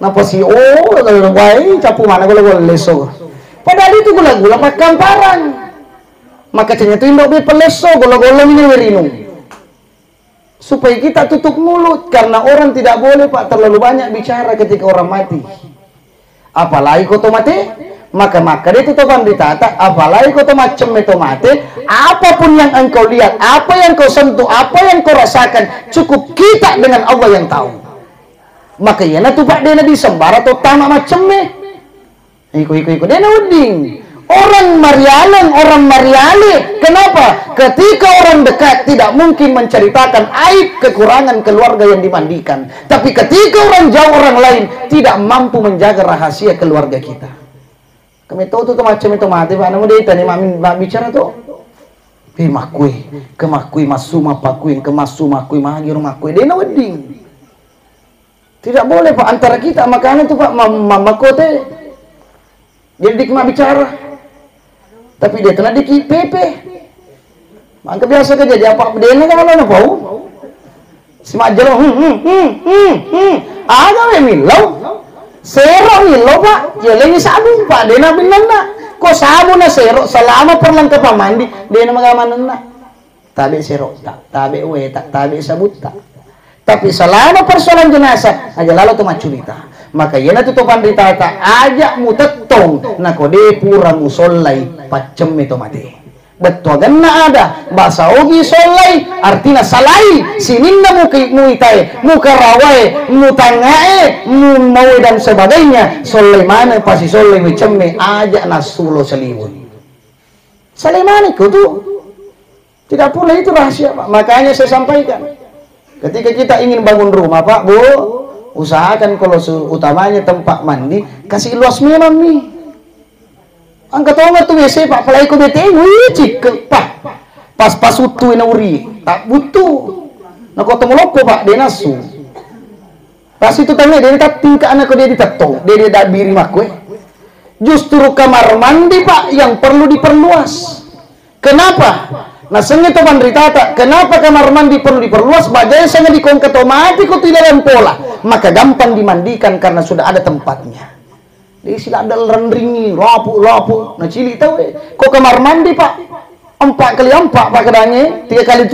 napa si wae capu mana golo-golo leso padahal itu gula-gula pakam parang maka ternyata indok be peleso golo-golo ini werinung supaya kita tutup mulut karena orang tidak boleh Pak terlalu banyak bicara ketika orang mati apalagi kau mati maka dia tutup ditata apalagi kau macam itu mati apapun yang engkau lihat apa yang kau sentuh apa yang kau rasakan cukup kita dengan Allah yang tahu maka ya tu Pak Dena disembar atau tamak macam ikut dia uding orang Mariale kenapa ketika orang dekat tidak mungkin menceritakan aib kekurangan keluarga yang dimandikan tapi ketika orang jauh orang lain tidak mampu menjaga rahasia keluarga kita kami tahu tuh macam itu mati Pak namun dia tadi mak bicara tuh kemakui masu mapakui kemasu makui mahagir makui dia wedding tidak boleh Pak antara kita makanya tuh Pak mama kote jadi mak bicara tapi dia kena di PP maka biasa kerja apa dia ni kan mana tahu si majelo ada milau Sero hilo Pak, jalan sabun Pak, dia nak binanda. Kok sabun na sero, selama perlang ke pamandi, dia nak magamanan na. Tabi sero tak, tabi uwe tak, tabi sabut tak. Tapi selama persoalan jenazah, aja lalu tu macurita. Maka yana tutupan ditata, ajak mu tetong, na kode pura musolai, pacem itu mati. Betul ganna ada bahasa ogi solai artinya salai sininna muitai mukarawai mutangae mau dan sebagainya solai mana pasti solai wicemme aja nasulo seliwun salai mana itu tidak pula itu rahasia Pak makanya saya sampaikan ketika kita ingin bangun rumah Pak Bu usahakan kalau utamanya tempat mandi kasih luas memang nih angkat tahu tuh WC Pak pelai ko bete wih Pak pas utuh ina uri tak butuh nak kau temu lopo Pak dia nasu pas itu tanya dia tak tingkat anak dia ditato dia dak biri makwe justru kamar mandi Pak yang perlu diperluas kenapa nah sengi to mandritata kenapa kamar mandi perlu diperluas bajanya sengi dikongkat otomatis kok tidak ada pola maka gampang dimandikan karena sudah ada tempatnya di sila ada rendringi, lapu, nah cili tahu kok kamar mandi Pak 4x4 Pak kedangnya 3x3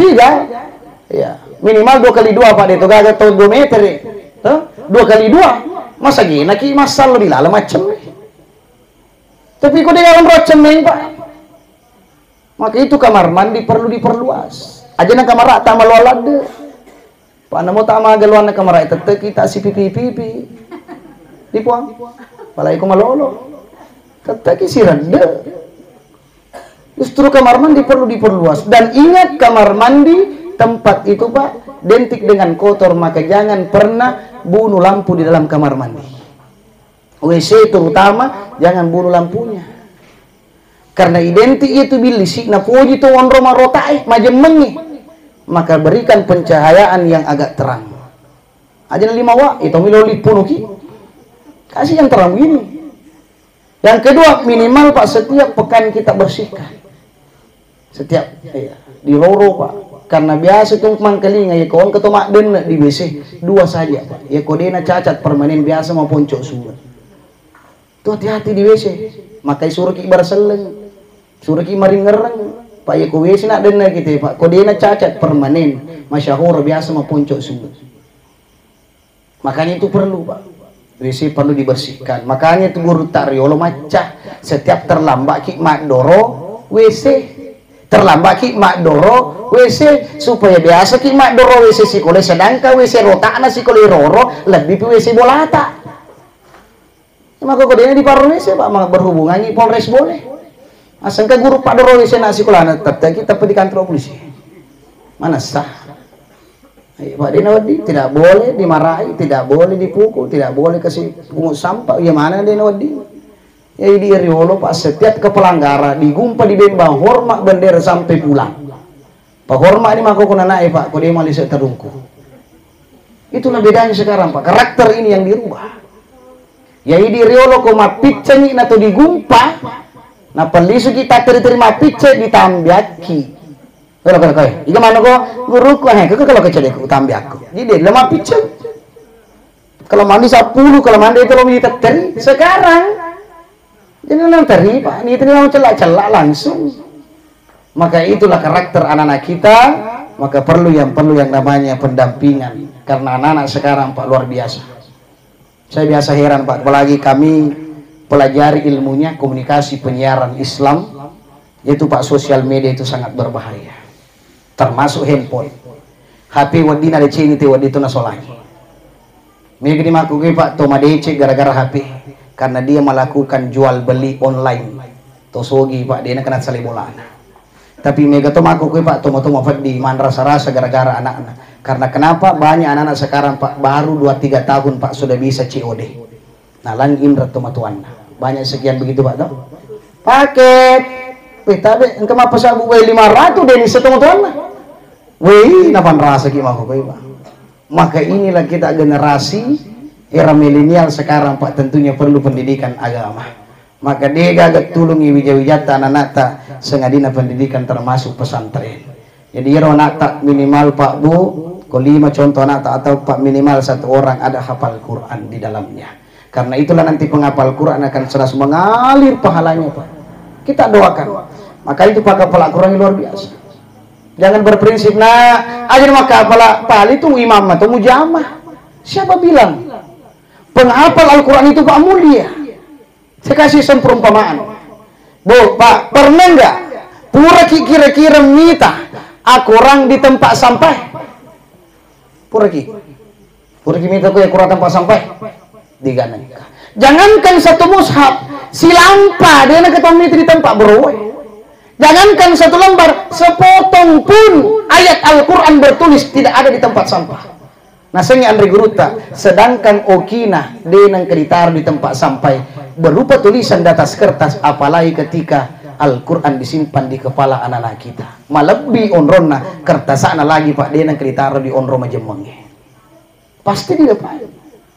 ya minimal 2x2 Pak itu gak tahu 2 meter 2x2 masa gini ki masal lebih lala macam tapi kok di dalam rocem Pak maka itu kamar mandi perlu diperluas aja nang kamar rata malualade Pak namo tama galuan nang kamar rata kita si pipi dipuang palai ko malolo kataki si randa Justru kamar mandi perlu diperluas. Dan ingat, kamar mandi tempat itu Pak dentik dengan kotor, maka jangan pernah bunuh lampu di dalam kamar mandi. WC terutama jangan bunuh lampunya. Karena identik itu bilisik na puji tu on roma rotai majemengi. Maka berikan pencahayaan yang agak terang. Aja 5 watt itu miloli punuki. Kasih yang terang begini. Yang kedua, minimal Pak setiap pekan kita bersihkan. Setiap di roro Pak. Karena biasa tuh mangkelinga ya kawan ketemu den di WC 2 saja Pak. Ya kodena cacat permanen biasa mau poncok semua. Tuh hati-hati di WC. Makai suruh ki berseleng. Suruh ki maringereng. Pak ya ko WC nak den gitu Pak. Kodena cacat permanen. Masyahur biasa mau poncok semua. Makanya itu perlu Pak. WC perlu dibersihkan. Makanya itu guru tariolo macah. Setiap terlambat ki mak doro WC. Terlambat ki mak doro WC supaya biasa ki mak doro WC sikole, sedangkan WC rotak na sikole roro lebih pi WC bolata. Maka kodenya di paru WC Pak mak berhubungan ni Polres boleh. Asal ke guru Pak doro WC na sikola na tetap kita pergi kantor polisi. Mana sah? Pak Dinawadi tidak boleh dimarahi, tidak boleh dipukul, tidak boleh kasih pungut sampah. Ya mana Dinawadi? Ya di Riolo Pak setiap kepelanggaran digumpa di bembang hormat bendera sampai pulang. Pak hormat ini maka kuna naik Pak, kode malisa terungku. Itulah bedanya sekarang Pak, karakter ini yang dirubah. Ya di Riolo ko mapiceni atau digumpa, na pelisu kita terima pice ditambiaki. Kalau iga mana ko guru ko kalau kecil aku tambah aku. Jadi lemah picek. Kalau mandi 10, kalau mandi itu lo minta teri. Sekarang jangan teri Pak. Ini terima celak-celak langsung. Maka itulah karakter anak-anak kita. Maka perlu yang namanya pendampingan. Karena anak-anak sekarang Pak luar biasa. Saya biasa heran Pak. Apalagi kami pelajari ilmunya komunikasi penyiaran Islam. Yaitu Pak sosial media itu sangat berbahaya. Termasuk handphone. HP wadina DC ini wadi itu nasolani. Mereka dimakui Pak Toma DC gara-gara HP. Karena dia melakukan jual beli online. Tosogi Pak dia kena salih bola. Tapi mereka tuh makui Pak Toma Fadi man rasa-rasa gara-gara anak-anak. Karena kenapa banyak anak-anak sekarang Pak baru 2-3 tahun Pak sudah bisa COD. Nah lang indra Toma tuan. Banyak sekian begitu Pak toh. Paket. Tapi engkau apa sabu 500 deni setengah tuan lah. Wih, napan rasa gimana Pak? Maka inilah kita generasi era milenial sekarang Pak tentunya perlu pendidikan agama. Maka dia gagak tulungi wijata anak-anak tak sengadina pendidikan termasuk pesantren. Jadi anak tak minimal Pak Bu, ko 5 contoh anak tak atau Pak minimal 1 orang ada hafal Quran di dalamnya. Karena itulah nanti penghafal Quran akan selalu mengalir pahalanya Pak. Kita doakan. Maka itu Pak kepala Quran luar biasa. Jangan berprinsip ajar maka kepala pali itu imam atau mujamah. Siapa bilang penghafal Al-Quran itu Pak mulia? Saya kasih perumpamaan. Bu Pak, pernah enggak pura kira-kira minta aku orang di tempat sampah? Pura minta aku ya kurang tempat sampah diganang. Jangankan satu mushaf, silampa dia nak ketemu di tempat berwe. Jangankan 1 lembar, sepotong pun ayat Al-Quran bertulis tidak ada di tempat sampah. Nah, saya Andre Guruta, sedangkan okina denang keditar di tempat sampai berupa tulisan di atas kertas, apalagi ketika Al-Quran disimpan di kepala anak-anak kita. Malebi onrona kertasana lagi Pak denang keditar di onro majemengi. Pasti di depan.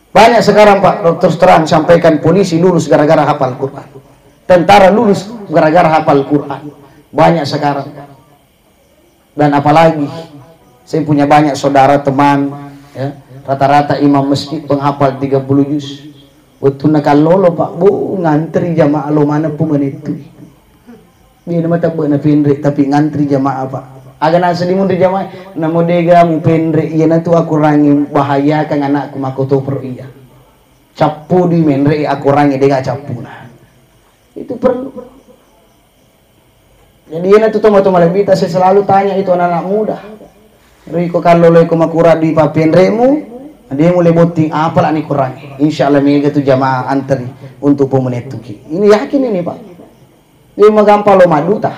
Banyak sekarang Pak terus terang sampaikan polisi lulus gara-gara hafal Quran. Tentara lulus gara-gara hafal Quran. Banyak sekarang. Dan apalagi saya punya banyak saudara teman ya, rata-rata imam masjid penghafal 30 juz. Waktu nakalolo Pak Bu ngantri jamaah lo mana pun itu. Dia nama tak buat pendek tapi ngantri jamaah Pak. Agak nasa di mundi jamaah namo dega mu pendek iya na tu aku rangi bahaya kan anakku makoto pro iya. Capu di menre aku rangi dega capu nah. Itu perlu. Jadi ini tuh tomat-tomat lebih saya selalu tanya itu anak-anak muda. Riko kalau leko makura di papenremu, dia mulai boting apa lah nih kurang. Insya Allah mereka tuh jamaah antri untuk pemenit tuki. Ini yakin ini Pak. Dia magampang lo maduta.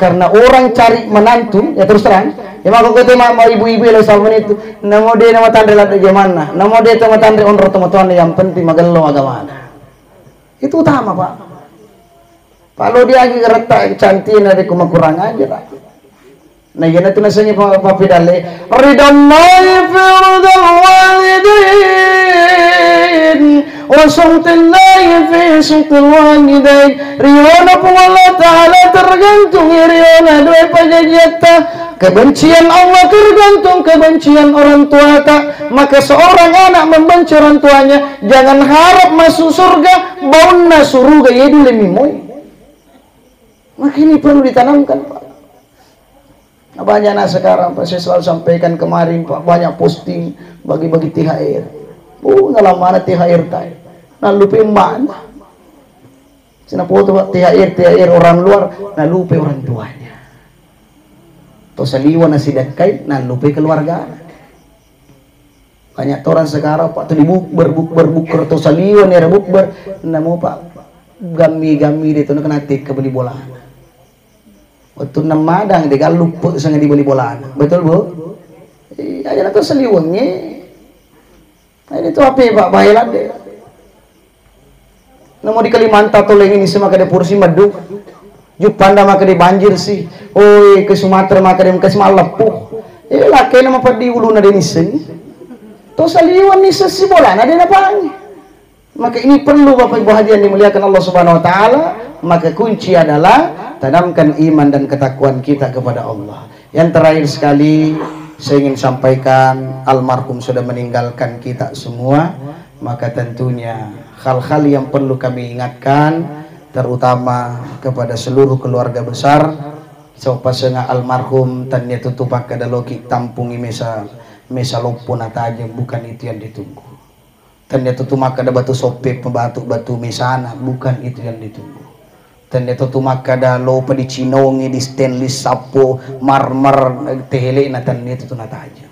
Karena orang cari menantu, ya terus terang, ya maka kita mau ibu-ibu yang sama itu, namo dia nama tanda lada jamana, namo dia nama tanda onro teman yang penting magalo agama. Itu utama pak. Kalau dia lagi retak cantik dari kuma kurang aja lah. Nah ya itu nasanya pak pidale, ridamai firdal walidin, wasungtillahi fi sungtil walidain. Riona pun Allah Ta'ala tergantung riona dua pajajata. Kebencian Allah tergantung kebencian orang tua tak. Maka seorang anak membenci orang tuanya, jangan harap masuk surga, bauna suruga ya dulu mimoy. Maka ini perlu ditanamkan pak. Banyak nah sekarang Pak, saya selalu sampaikan kemarin Pak, banyak posting bagi-bagi THR. Ngalah mana THR tay? Nah lupa mana? Sina foto Pak THR orang luar, nah lupa orang tuanya. To saliwan na sidakay, nah lupa keluarga. Banyak orang sekarang Pak, to di bukber to saliwan ya bukber, nah mau Pak gami dito na kanatik ke beli bola. Waktu namadang di galup sangat dibeli bolaan, betul bu? Iya, aja itu seliwangnya. Nah, ini tuh apa Pak bahelan deh. Namo di Kalimantan tuh ini semua kada porsi madu. Jupanda maka di banjir sih. Oi ke Sumatera maka di Lepuh. Laki nama padi ulu na denisen. Tuh seliwan ni sesi bolaan ada napang. Maka ini perlu Bapak Ibu hadirin dimuliakan Allah Subhanahu wa taala. Maka kunci adalah tanamkan iman dan ketakwaan kita kepada Allah. Yang terakhir sekali saya ingin sampaikan, almarhum sudah meninggalkan kita semua, maka tentunya hal-hal yang perlu kami ingatkan terutama kepada seluruh keluarga besar. Pasanga almarhum tanya tutupak kada loki tampungi mesa lopon ataja, bukan itu yang ditunggu. Tanya tutumak kada batu sope pembatu-batu mesana, bukan itu yang ditunggu. Tanda itu maka ada lopa di cinongi di stainless sapo marmer tehele na tanda itu nata aja.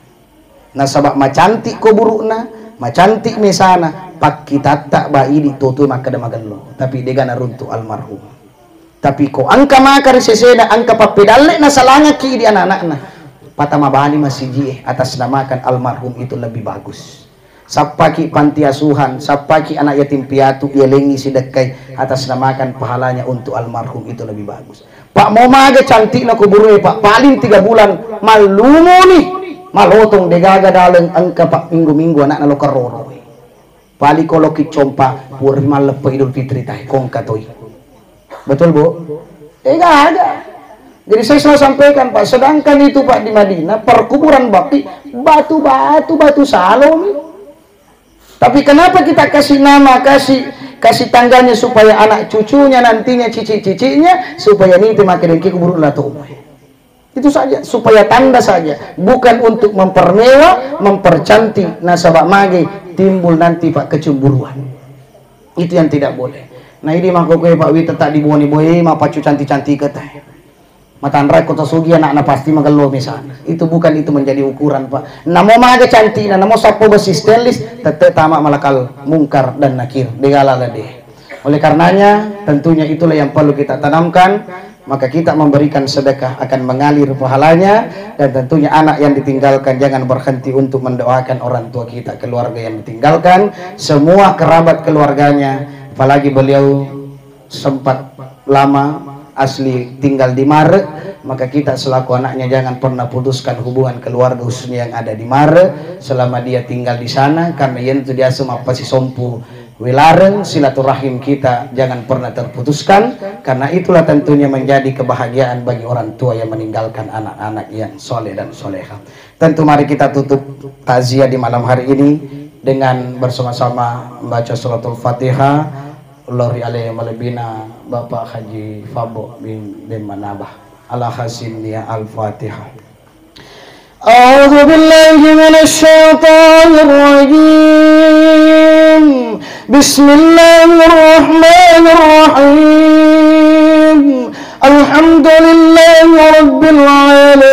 Na sabak macantik ko burukna, macantik mesana, pak kita tak bai di tutu maka ada magalo. Tapi dega na runtu almarhum. Tapi ko angka makar seseda angka papedale na salanga ki di anak-anak na. Patama bali masih atas namakan almarhum itu lebih bagus. Sapaki panti asuhan, sapaki anak yatim piatu, yelengi sedekay atas namakan pahalanya untuk almarhum itu lebih bagus. Pak mau maga cantik na kuburu Pak, paling 3 bulan malumo nih, malotong degaga dalang angka Pak minggu-minggu anak nalo karoro. Pali koloki compa pur malepa Idul Fitri tahi kong katoi. Betul bu? Gak ada. Jadi saya selalu sampaikan Pak, sedangkan itu Pak di Madinah perkuburan bakti batu salom. Tapi kenapa kita kasih nama, kasih tangganya supaya anak cucunya nantinya cici-cicinya supaya ini makin kubur latu. Itu saja, supaya tanda saja, bukan untuk mempermewah, mempercantik nasabah mage timbul nanti Pak kecemburuan. Itu yang tidak boleh. Nah ini mah kok Pak Wita tak dibuani boy mah pacu cantik-cantik ketah. Matandra kota sugi anak pasti magalo misalnya. Itu bukan itu menjadi ukuran Pak. Namo maga cantik, namo sapo besi stainless, tetap tamak malakal mungkar dan nakir. Degalala deh. Oleh karenanya tentunya itulah yang perlu kita tanamkan. Maka kita memberikan sedekah akan mengalir pahalanya, dan tentunya anak yang ditinggalkan jangan berhenti untuk mendoakan orang tua kita, keluarga yang ditinggalkan, semua kerabat keluarganya. Apalagi beliau sempat lama asli tinggal di Mare, maka kita selaku anaknya jangan pernah putuskan hubungan keluarga khususnya yang ada di Mare selama dia tinggal di sana, karena yang itu dia semua pasti sompu wilareng silaturahim kita jangan pernah terputuskan, karena itulah tentunya menjadi kebahagiaan bagi orang tua yang meninggalkan anak-anak yang soleh dan soleha. Tentu mari kita tutup takziah di malam hari ini dengan bersama-sama membaca suratul Fatihah. Lori alaihi malabina Bapak Haji Fabo bin Manabah ala hasinnya al-Fatihah. A'udzu billahi minasy syaithanir rajim. Bismillahirrahmanirrahim. Alhamdulillahi rabbil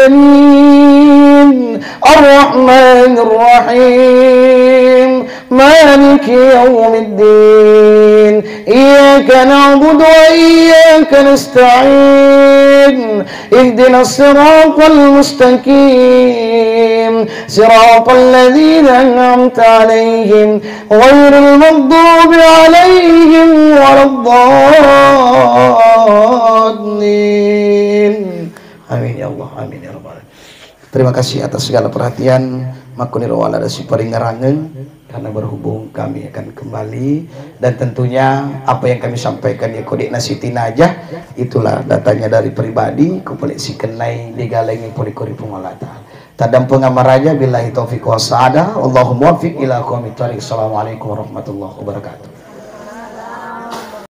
alamin. Ar-Rahmanir Rahim, Maliki Yawmiddin, Iyyaka na'budu wa iyyaka nasta'in, Ihdinas siratal mustaqim, siratal ladzina an'amta 'alaihim ghairil maghdubi 'alaihim waladdallin. Amin ya Allah, amin ya rabbal alamin. Terima kasih atas segala perhatian. Makunir wala dasi paringarangeun karena berhubung kami akan kembali, dan tentunya apa yang kami sampaikan ya kode nasitina aja, itulah datanya dari pribadi kupelik si kenai digalengi puri-kuri pengalata tadam pengamaraja billahi taufiq wa sa'adah. Allahumma wafiq ila aqwamit thariq. Assalamualaikum warahmatullahi wabarakatuh.